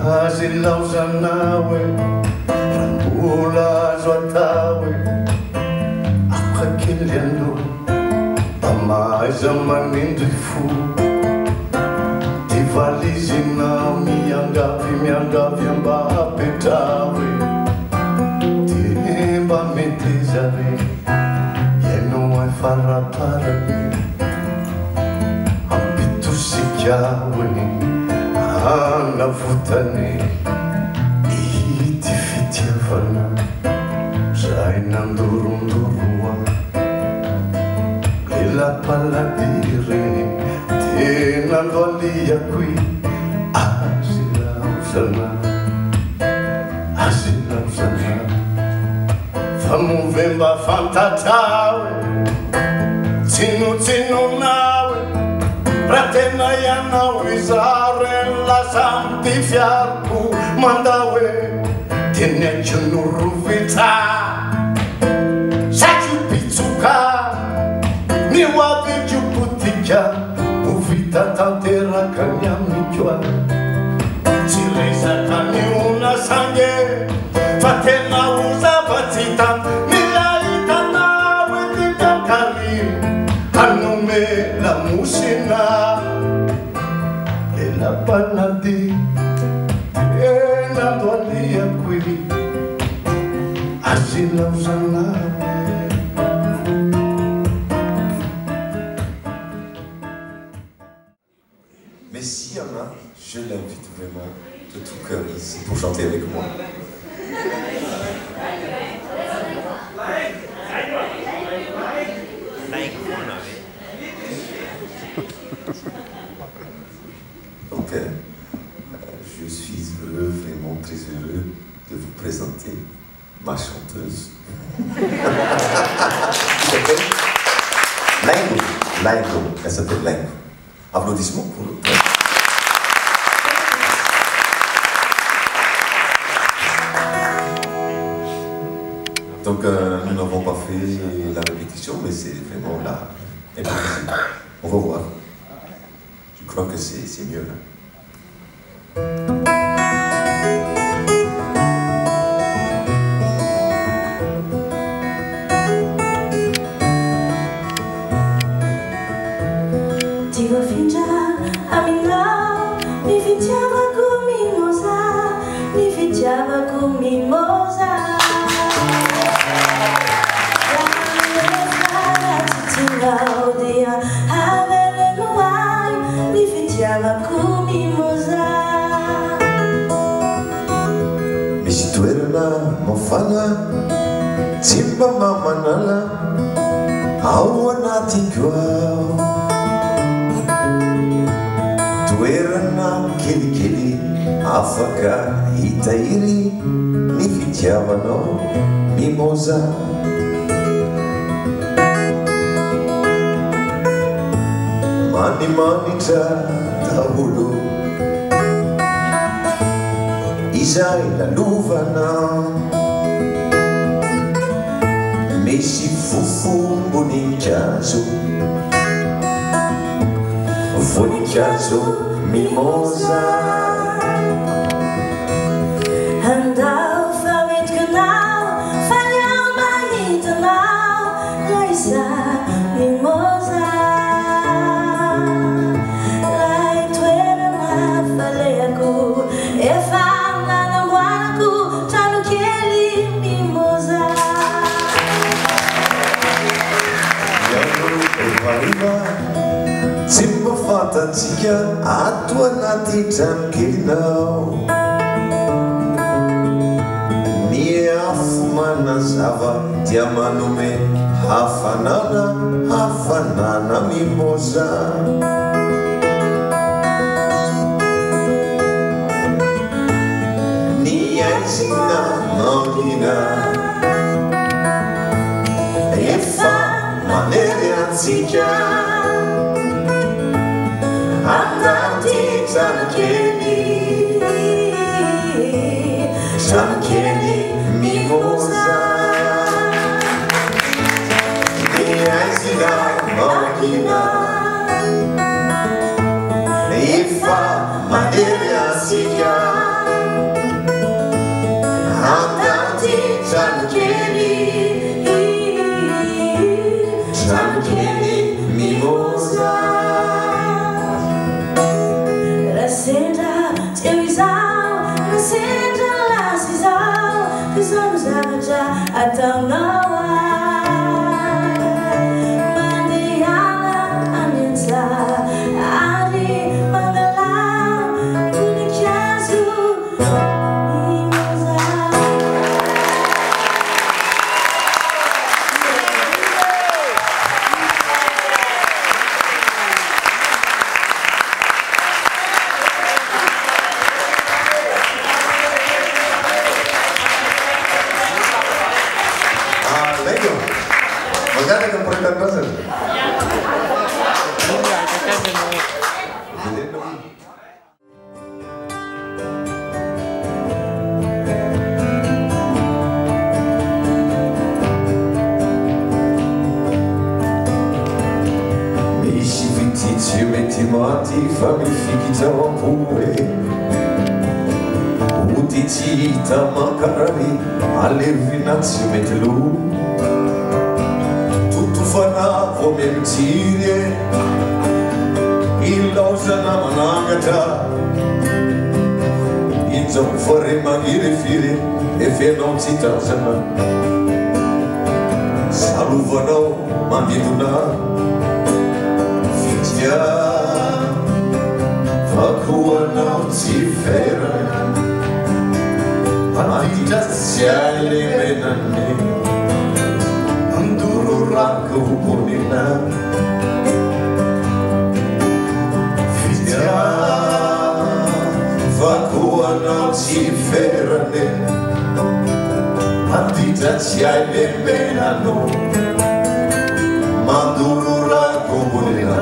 azy laozanao e raha mbola azo atao e afaka kely aloha mba mahaiza manindry fo ty valizinao miangavy mba apetrao e ty mba meteza re ianao e faraparany ampitosikaho e anavotany ity fitiavana zay nandorondoroa lelapaladiry tena ndo aliako azy laozana fa move mba fantatrao tsinotsinonao raha tena ianao izare lasa ty fiariko mandao e teny akinorovitra satry pitsoka ny hoavykopotika ho vita tanteraka ny amikoa tsy resaka ny ona sange fa tena ho zavatsita milaitanao e ty miakary hanome lamosina elapanady tena ndo aliako azy laozanao. Mais s'il y en a, je l'invite vraiment de tout cœur ici pour chanter avec moi. Donc, je suis heureux, vraiment très heureux de vous présenter ma chanteuse. Lingo, elle s'appelle Lingo. Applaudissements pour le peuple. Donc nous n'avons pas fait la répétition, mais c'est vraiment là. Et puis, on va voir. Je crois que c'est mieux là. Misy toerana mafana tsy mba mamanala ao anatiko ao toerana kelikely afaka hitahiry ny fitiavanao mimoza manimanitra daholo izay lalovana misy fofombonikazo voninkazo mimoza andao fametikanao faliao mahitanao laisa mimoza lai toerana faleako efa nanamboarako trano kely mimoza tsy mba fantatsika ato anaty trano kelinao ny afo manazava dia manome hafanana mimoza ny aizina mangina efa manery atsika anaty trano kely mimoza ny aizina mangina efa manery atsika sendra teo izao na sendra lasy izao izao no zavatra ataonao mandeha any an-tsaha ary mangalao voninkazo mimoza. Maganda ng pagkakasan. Misy vititsy mety maty fa mifikitra ampoe ody tsy hita mankarary alevina tsy mety lo totofana vo memitsiry ilaozana manangatra inzao fare magniry firy efenao tsy tazana salovanao mandidona fitya vakoanao tsy ferana manditra tsy alemenane andororako vonina fitya vakoanao tsy ferane manditra tsy alemenano mandororako vonina.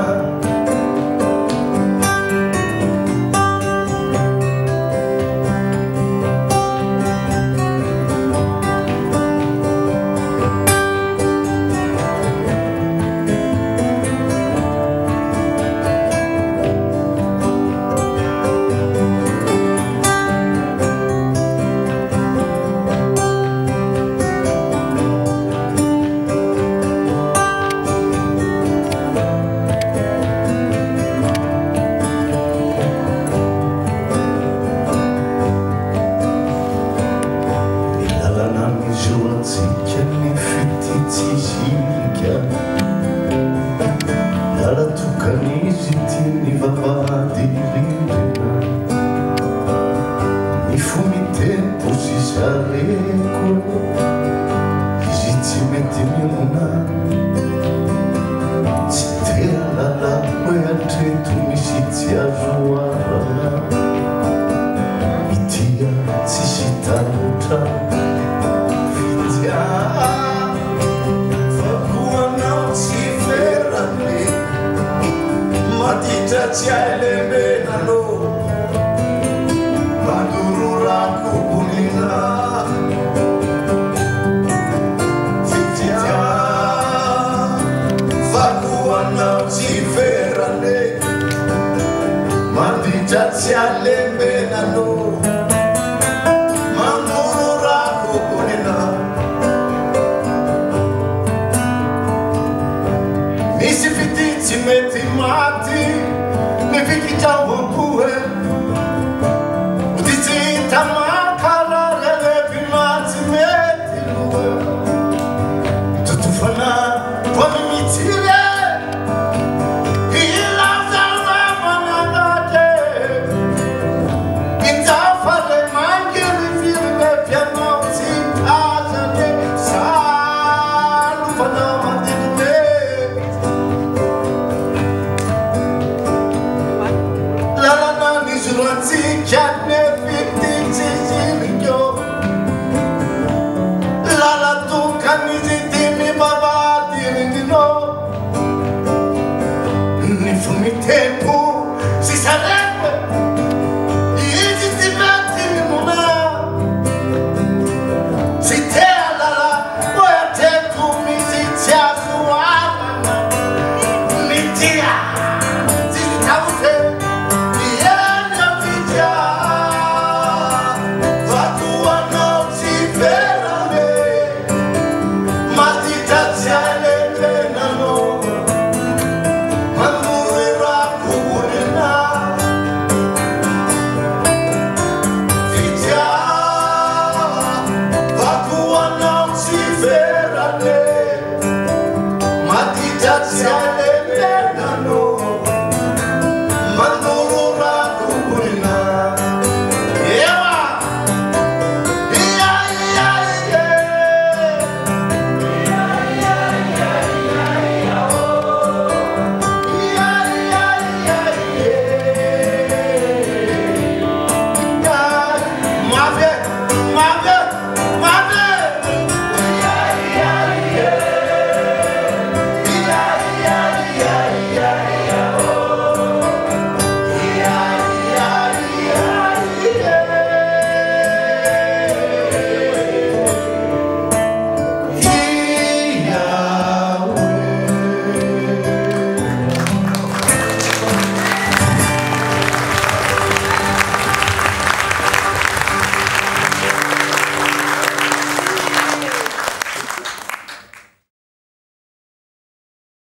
Lalana nisruanzi chatne